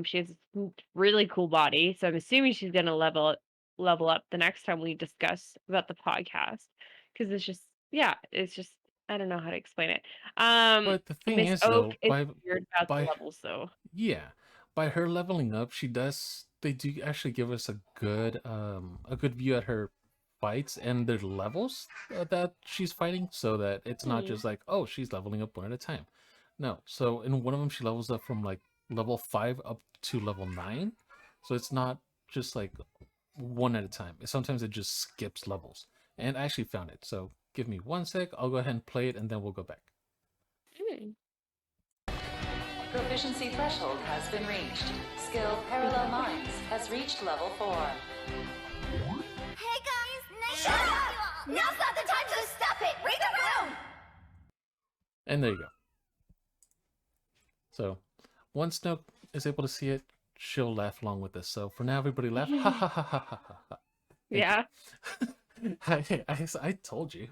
She has a really cool body, so I'm assuming she's gonna level up the next time we discuss about the podcast, because it's just yeah, it's just I don't know how to explain it. Um, But the thing Miss is, Oak though, is weird about the by levels, though. yeah, by her leveling up, they do actually give us a good view at her fights and the levels that she's fighting, so that it's not Hmm. just like, oh, she's leveling up one at a time. No, so in one of them she levels up from like level 5 up to level 9, so it's not just like one at a time. Sometimes it just skips levels, and I actually found it. So give me one sec. I'll go ahead and play it, and then we'll go back. Hmm. Proficiency threshold has been reached. Skill Parallel Minds has reached level 4. Hey guys, nice Shut up! Now's not the time to stop it! Read the room! And there you go. So once Snoke is able to see it, she'll laugh along with us. So for now, everybody laugh. Ha ha ha ha ha ha. Ha. Thank you. Yeah. I told you.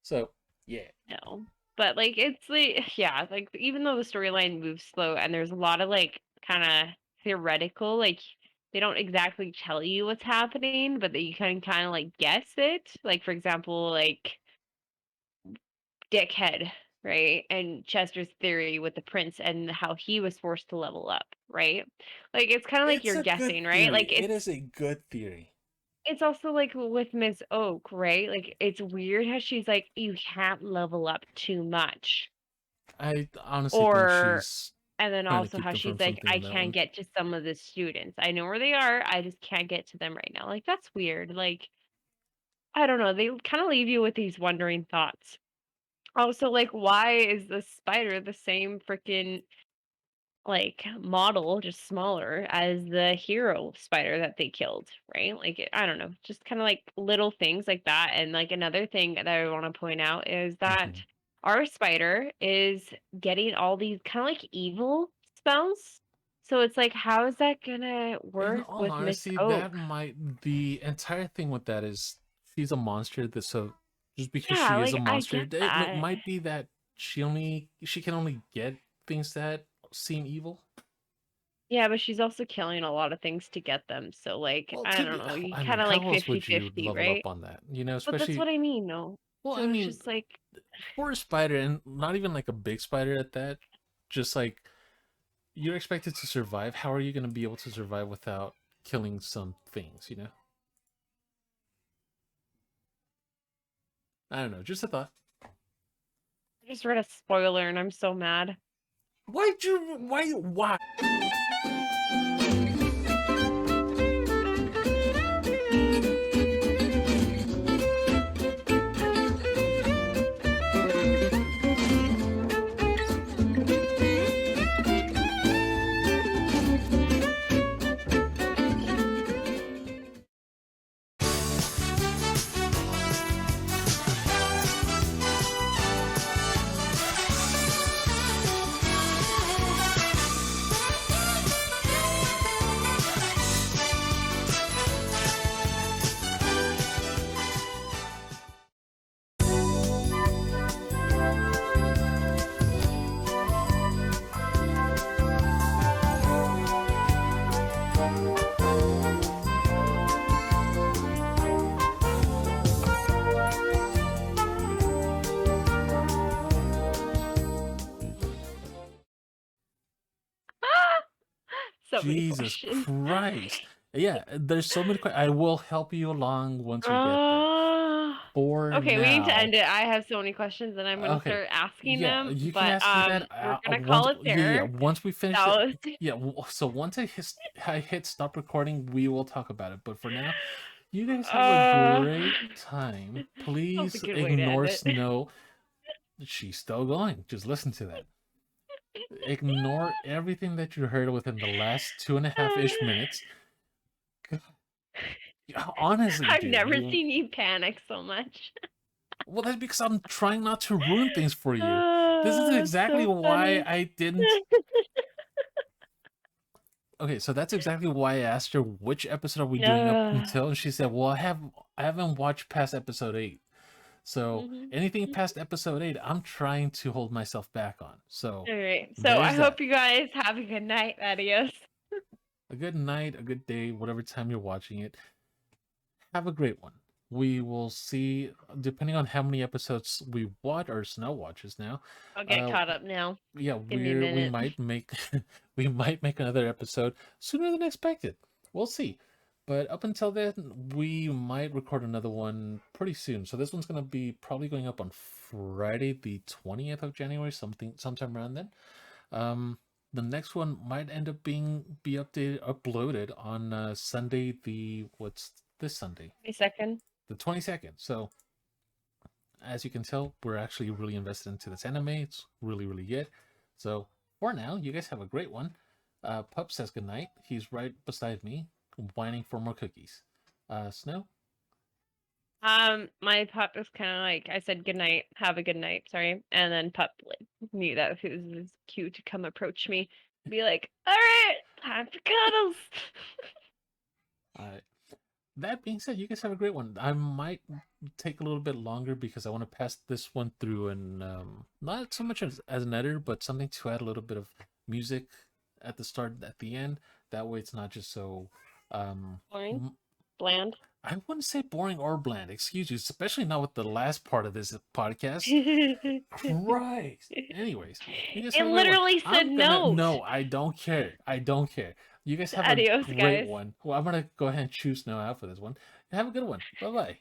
So yeah. No. But like it's like yeah, like even though the storyline moves slow and there's a lot of like kind of theoretical, like they don't exactly tell you what's happening, but that you can kind of like guess it. Like for example, like Dickhead, right? And Chester's theory with the prince and how he was forced to level up, right? Like it's kind of like It's you're a good guessing, right? theory. Like It is a good theory. it's also like with Miss Oak, right? Like it's weird how she's like you can't level up too much. I honestly think Or she's and then trying to also keep how them she's from like, something "I on that can't one. get to some of the students. I know where they are, I just can't get to them right now." Like, that's weird, like, I don't know, they kinda leave you with these wondering thoughts. Also, like, why is the spider the same freaking, like, model, just smaller, as the hero spider that they killed, right? Like, I don't know, just kinda, like, little things like that, and, like, another thing that I wanna point out is Hmm. that our spider is getting all these kinda, like, evil spells, so it's like, how is that gonna In work all with Miss honesty, Oak? the entire thing with that is she's a monster, so just because Yeah, she is like a I monster, get it that. might be that she can only get things that seem evil. Yeah, but she's also killing a lot of things to get them. So like, Well, I to don't be, know, you I mean, kind of like how else would you 50-50, level up right? on that? You know, But that's what especially, I mean, no. well, I So it's mean, just like, for a spider, and not even like a big spider at that, just like you're expected to survive. How are you going to be able to survive without killing some things? You know, I don't know. Just a thought. I just read a spoiler and I'm so mad. Why'd you? Why? So many Jesus questions. Christ. Yeah, there's so many questions. I will help you along once we get there. Uh, For okay, we need to now, end it. I have so many questions and I'm gonna okay. start asking Yeah, them, you can but ask me that. we're gonna Once, call it yeah, there. once we finish That it. was Yeah, so once I hit stop recording, we will talk about it. But for now, you guys have a uh great time. that was a Please good way to end ignore it. Snow. She's still going. Just listen to that. Ignore everything that you heard within the last 2.5-ish minutes. Honestly, I've dude. never seen you panic so much. Well, that's because I'm trying not to ruin things for you. This is exactly So why funny. I didn't. Okay, so that's exactly why I asked her which episode are we doing up Uh, until, and she said, "Well, I haven't watched past episode 8, so mhm. anything past episode 8, I'm trying to hold myself back on." So All right. So I there's that. hope you guys have a good night. Adios. A good night, a good day, whatever time you're watching it. Have a great one. We will see, depending on how many episodes we watch or Snow watches now. I'll get caught up now. Yeah, Give me a we minute. might make we might make another episode sooner than expected. We'll see. But up until then, we might record another one pretty soon. So this one's gonna be probably going up on Friday, the 20th of January, sometime around then. The next one might end up be uploaded on Sunday, the what's this Sunday? 22nd. The 22nd. So as you can tell, we're actually really invested into this anime. It's really, really good. So for now, you guys have a great one. Pup says goodnight. He's right beside me, whining for more cookies. Snow? My pup was kind of like I said good night, have a good night, sorry, and then pup like knew that it was his cue to come approach me, be like, all right, time for cuddles. Alright. That being said, you guys have a great one. I might take a little bit longer because I want to pass this one through and not so much as an editor, but something to add a little bit of music at the start, at the end. That way it's not just so Boring, bland. I wouldn't say boring or bland, excuse you, especially not with the last part of this podcast. Christ. Anyways, you guys have It a great one. literally said I'm gonna note. no, I don't care. I don't care. You guys have a Adios, great guys. one. Well, I'm gonna go ahead and choose Snow out for this one. Have a good one. Bye bye.